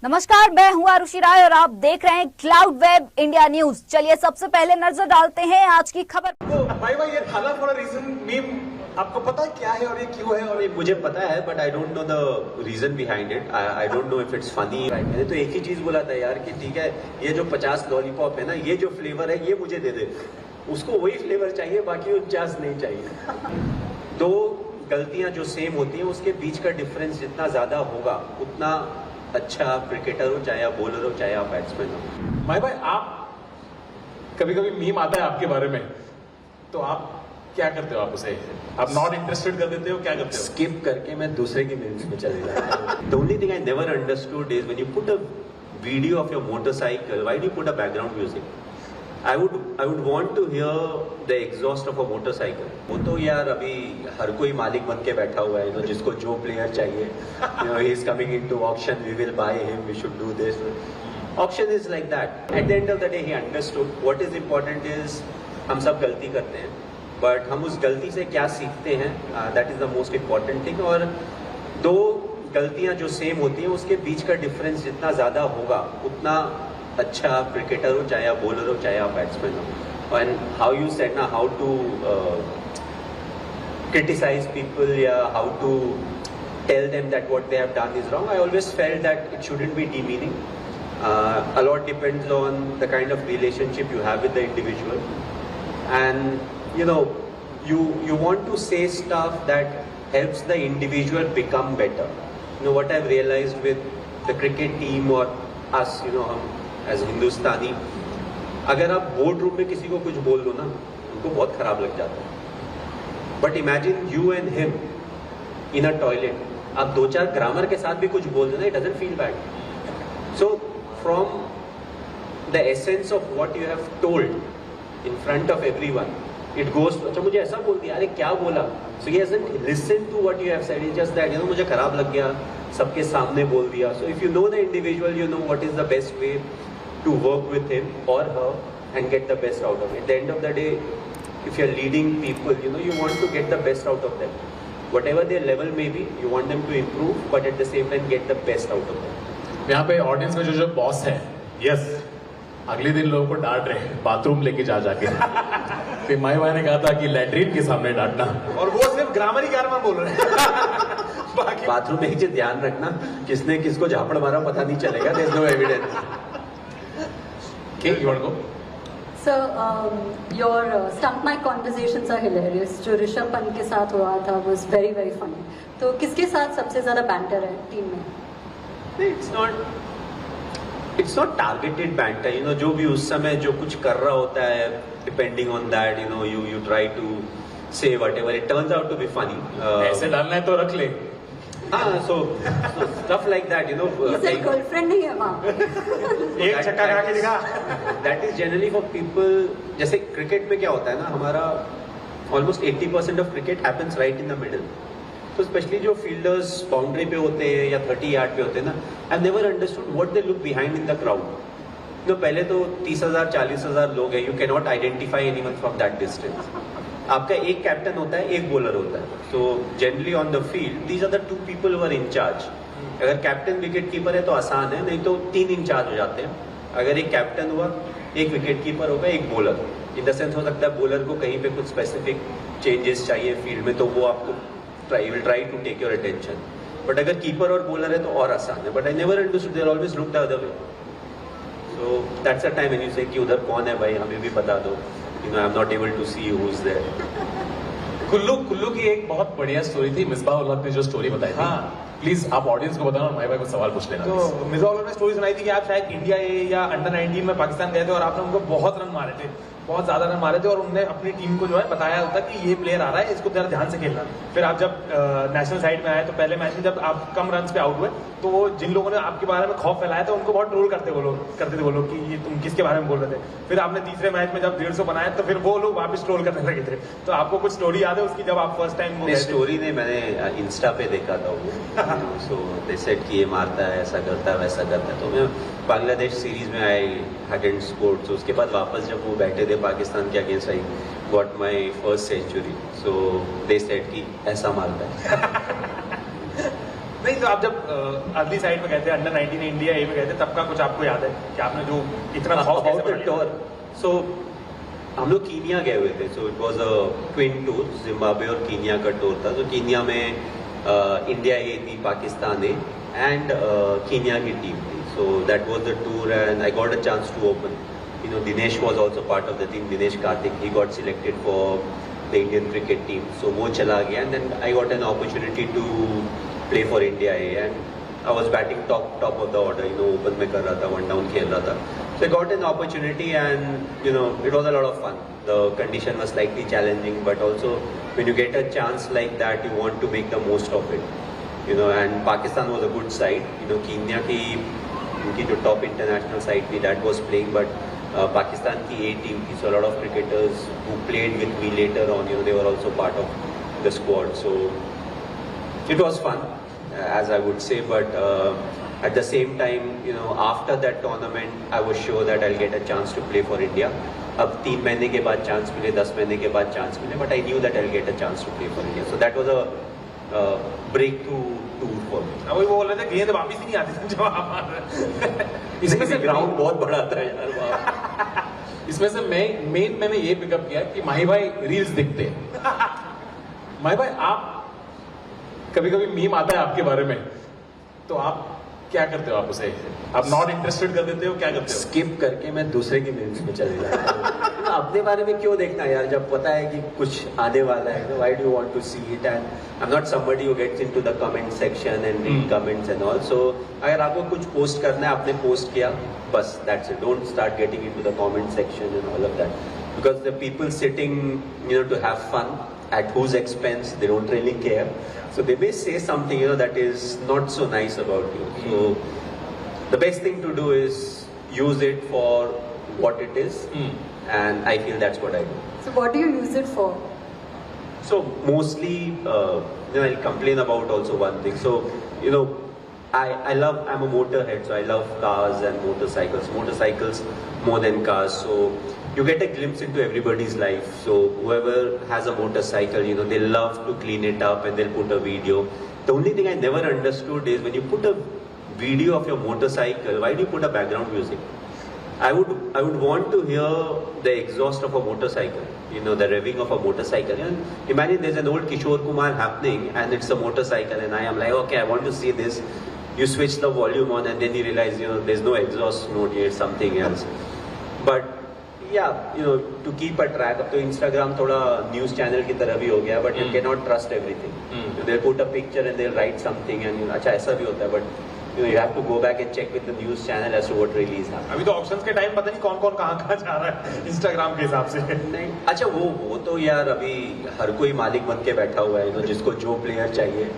नमस्कार, मैं हूं आरुषि राय और आप देख रहे हैं क्लाउड वेब इंडिया न्यूज। चलिए सबसे पहले नजर डालते हैं आज की खबर। तो भाई ये थाला फॉर अ रीजन मीम आपको पता है क्या है और ये क्यों है? और ये मुझे पता है but I don't know the reason behind it. I don't know if it's funny. मैंने तो एक ही चीज बोला था यार कि ठीक है, ये जो 50 लॉलीपॉप है ना, ये जो फ्लेवर है ये मुझे दे दे। उसको वही फ्लेवर चाहिए, बाकी 49 नहीं चाहिए। दो गलतियां जो सेम होती हैं उसके बीच का डिफरेंस जितना ज्यादा होगा उतना अच्छा क्रिकेटर हो, चाहे आप बॉलर हो चाहे आप बैट्समैन हो। भाई आप कभी कभी मीम आता है आपके बारे में, तो आप क्या करते हो? आप उसे आप नॉट इंटरेस्टेड कर देते हो, क्या करते हो? स्किप करके मैं दूसरे की मीम्स में चले जाता हूं। The only thing I never understood is when you put a video of your motorcycle, why do you put a background music? I would want to hear the exhaust of a motorcycle. वो तो यार अभी हर कोई मालिक बन के बैठा हुआ है, जिसको जो प्लेयर चाहिए, he is coming into auction, we will buy him, we should do this. Auction is like that. At the end of the day he understood what is important is हम सब गलती करते हैं, बट हम उस गलती से क्या सीखते हैं, that is the most important thing. और दो गलतियां जो सेम होती हैं उसके बीच का डिफरेंस जितना ज्यादा होगा उतना अच्छा क्रिकेटर हो, चाहे आप बॉलर हो चाहे आप बैट्समैन हो। एंड हाउ यू सेड ना, how to criticize people, how to tell them that what they have done is wrong. I always felt that it shouldn't be demeaning. A lot depends on the kind of relationship you have with the individual, and you want to say stuff that helps the individual become better. What I've realized with the cricket team or us, हम as हिंदुस्तानी, अगर आप board room में किसी को कुछ बोल दो ना, उनको बहुत खराब लग जाता है। But imagine you and him in a toilet, आप दो चार ग्रामर के साथ भी कुछ बोल दो ना, it doesn't feel bad. So from the essence of what you have told in front of everyone, it goes, अच्छा मुझे ऐसा बोल दिया, अरे क्या बोला? So he hasn't listen to what you have said, it's just that मुझे खराब लग गया, सबके सामने बोल दिया। So if you know the individual, you know what is the best way to work with him or her and get the best out of it. At the end of the day, if you're leading people, you want to get the best out of them. Whatever their level may be, you want them to improve, but at the same time get the best out of them. यहाँ पे audience में जो boss है, yes, अगले दिन लोगों को डांट रहे हैं बाथरूम लेके जाके। फिर माई भाई ने कहा था कि लैट्रिन के सामने डांटना, और वो सिर्फ ग्रामर ही ग्रामर बोल रहे हैं। बाथरूम में ही ध्यान रखना, किसने किसको झापड़ मारा पता नहीं चलेगा, there's no evidence. Okay, you want to go? So, your stunt mic conversations are hilarious. जो ऋषभ पंत के साथ हुआ था was very very funny. तो किसके साथ सबसे ज्यादा banter है टीम में? It's not targeted banter. जो भी उस समय जो कुछ कर रहा होता है, depending on that, you try to say whatever. It turns out to be funny. ऐसे डालना है तो रख ले। so stuff like that, इसे गर्लफ्रेंड नहीं है वहाँ। एक छक्का खा के दिखा। That is generally for people. जैसे क्रिकेट में क्या होता है ना, हमारा almost 80% of cricket happens right in the middle. तो स्पेशली जो फील्डर्स बाउंड्री पे होते हैं या 30 यार्ड पे होते हैं ना, I never understood what they look behind in the crowd. पहले तो 30,000 40,000 लोग हैं, you can not identify anyone from that distance. आपका एक कैप्टन होता है, एक बॉलर होता है। So generally on the field these are the two people who are in charge. अगर कैप्टन विकेट कीपर है तो आसान है, नहीं तो 3 इंचार्ज हो जाते हैं। अगर एक कैप्टन हुआ, एक विकेट कीपर होगा, एक बॉलर। इन द सेंस हो सकता है बॉलर को कहीं पे कुछ स्पेसिफिक चेंजेस चाहिए फील्ड में, तो वो आपको will try to take your attention. But अगर कीपर और बॉलर है तो और आसान है। But I never understood, they always look the other way. So that's a time when you say कि उधर कौन है भाई, हमें भी बता दो। I am not able to see who is there. Kullu की एक बहुत बढ़िया स्टोरी थी, मिसबाह उल हक ने जो स्टोरी बताई थी। प्लीज आप ऑडियंस को बताना और भाई को सवाल पूछ लेना। तो मिसबाह उल हक ने स्टोरी सुनाई थी कि आप शायद इंडिया या अंडर 19 में पाकिस्तान गए थे और आपने उनको बहुत रन मारे थे, बहुत ज्यादा रन मारे थे, और उन्होंने अपनी टीम को जो है बताया होता कि ये प्लेयर आ रहा है, इसको जरा ध्यान से खेलना। फिर आप जब नेशनल साइड में आए तो पहले मैच में जब आप कम रन पे आउट हुए, तो वो जिन लोगों ने आपके बारे में खौफ फैलाया था उनको बहुत ट्रोल करते थे वो लोग कि ये तुम किसके बारे में बोल रहे थे। फिर आपने तीसरे मैच में जब 150 बनाया तो फिर वो लोग वापस ट्रोल करने लगे थे। तो आपको कुछ स्टोरी याद है उसकी, जब आप फर्स्ट टाइम? स्टोरी नहीं, मैंने इंस्टा पे देखा था वो। सो दे सेड कि ये मारता है, ऐसा करता है, वैसा करता है। तो मैं बांग्लादेश सीरीज में आई हैडंट स्कोर्ड, तो उसके बाद वापस जब वो बैठे थे पाकिस्तान के against, I got my first century. So they said कि ऐसा मारता है। नहीं तो आप जब अगली साइड में गए थे, अंडर 19 इंडिया ए में गए थे, तब का कुछ आपको याद है कि आपने जो इतना खौफ कैसे About the बना लिया? tour. So हम लोग कीनिया गए हुए थे. So it was a twin tour. Zimbabwe और कीनिया का टूर था. So कीनिया में इंडिया ए थी, पाकिस्तान ए एंड कीनिया की टीम थी. So that was the tour and I got a chance to open. You know, Dinesh was also part of the team. Dinesh Karthik, he got selected for the Indian cricket team. So वो चला गया and then I got an opportunity to play for India A and I was batting top of the order. You know, open में कर रहा था, one down खेल रहा था. So I got an opportunity and you know it was a lot of fun. The condition was slightly challenging, but also when you get a chance like that, you want to make the most of it. You know, and Pakistan was a good side. You know, Kenya की उनकी जो top international side थी, that was playing, but Pakistan की A team थी. So a lot of cricketers who played with me later on, you know, they were also part of the squad. So it was fun, as I would say, but at the same time, you know, after that tournament, I was sure that I'll get a chance to play for India. अब 3 महीने के बाद chance मिले, 10 महीने के बाद chance मिले, but I knew that I'll get a chance to play for India. So that was a breakthrough tour for me. अब वही बोल रहे थे गेंद वापस ही नहीं आती थी जब आप आ रहे। इसमें से ग्राउंड बहुत बड़ा था यार वहाँ। इसमें से मैंने ये पिकअप किया कि माही भाई रील्स देखते हैं। माही भाई आप कभी कभी मीम आता है आपके बारे में, तो आप क्या करते हो? आप उसे आप नॉट इंटरेस्टेड कर देते हो, क्या करते हो? स्किप करके मैं दूसरे की मीम्स में चले जाता हूँ। अपने बारे में क्यों देखना यार, जब पता है कि कुछ आने वाला है। Why do you want to see it? And I am not somebody who gets into the comment section and read comments and all. So अगर आपको कुछ पोस्ट करना है, आपने पोस्ट किया, बस that's it. Don't start getting into the comment section and all of that, because the people sitting you know to have fun at whose expense, they don't really care. So they may say something, you know, that is not so nice about you. So the best thing to do is use it for what it is, and I feel that's what I do. So what do you use it for? So mostly, you know, I'll complain about also one thing. So, you know, I'm a motorhead, so I love cars and motorcycles more than cars. So you get a glimpse into everybody's life. So whoever has a motorcycle, you know, they love to clean it up and they'll put a video. The only thing I never understood is when you put a video of your motorcycle, why do you put a background music? I would want to hear the exhaust of a motorcycle, you know, the revving of a motorcycle. And imagine there's an old Kishore Kumar happening and it's a motorcycle and I am like, okay, I want to see this. You switch the volume on and then you realize, you know, there's no exhaust note here, it's something else. But yeah, you know, to keep a track. अब तो Instagram थोड़ा news channel की तरह भी हो गया, but you cannot trust everything. They'll put a picture and they'll write something and अच्छा ऐसा भी होता है, but you know, you have to go back and check with the news channel as to what really is happening. अभी तो options के time पता नहीं कौन कौन कहाँ जा रहा है इंस्टाग्राम के हिसाब से। नहीं, अच्छा वो तो यार अभी हर कोई मालिक बन के बैठा हुआ है, you know, जिसको जो प्लेयर चाहिए,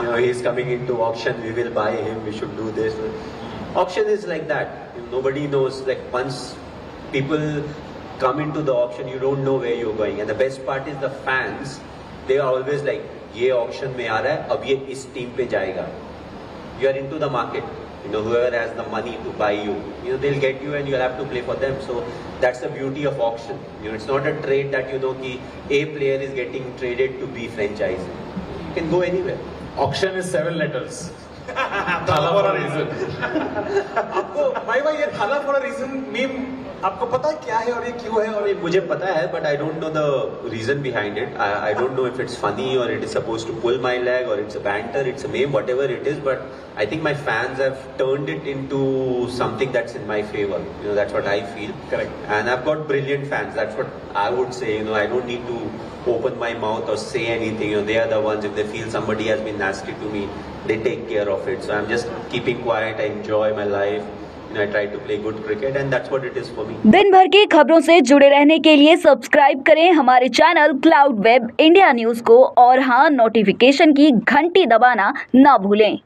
you know, he is coming into auction, we will buy him, we should do this. Auction is like that. Nobody knows. Like once people come into the auction, you don't know where you're going. And the best part is the fans. They are always like, ये auction में आ रहा है, अब ये इस team पे जाएगा. You are into the market. You know, whoever has the money to buy you, you know, they'll get you and you'll have to play for them. So that's the beauty of auction. You know, it's not a trade that you know कि a player is getting traded to be franchise. You can go anywhere. Auction is 7 letters. थाला for a reason. आपको भाई ये थाला for a reason meme आपको पता है क्या है और ये क्यों है? और मुझे पता है, but I don't know the reason behind it. I don't know if it's funny or it is supposed to pull my leg or it's a banter, it's a meme, whatever it is. But I think my fans have turned it into something that's in my favor. You know, that's what I feel. Correct. And I've got brilliant fans. That's what I would say. You know, I don't need to open my mouth or say anything. You know, they are the ones. If they feel somebody has been nasty to me, they take care of it. So I'm just keeping quiet. I enjoy my life. I try to play good cricket and that's what it is for me. दिन भर की खबरों से जुड़े रहने के लिए subscribe करें हमारे channel cloud web India news को और हाँ, नोटिफिकेशन की घंटी दबाना ना भूलें।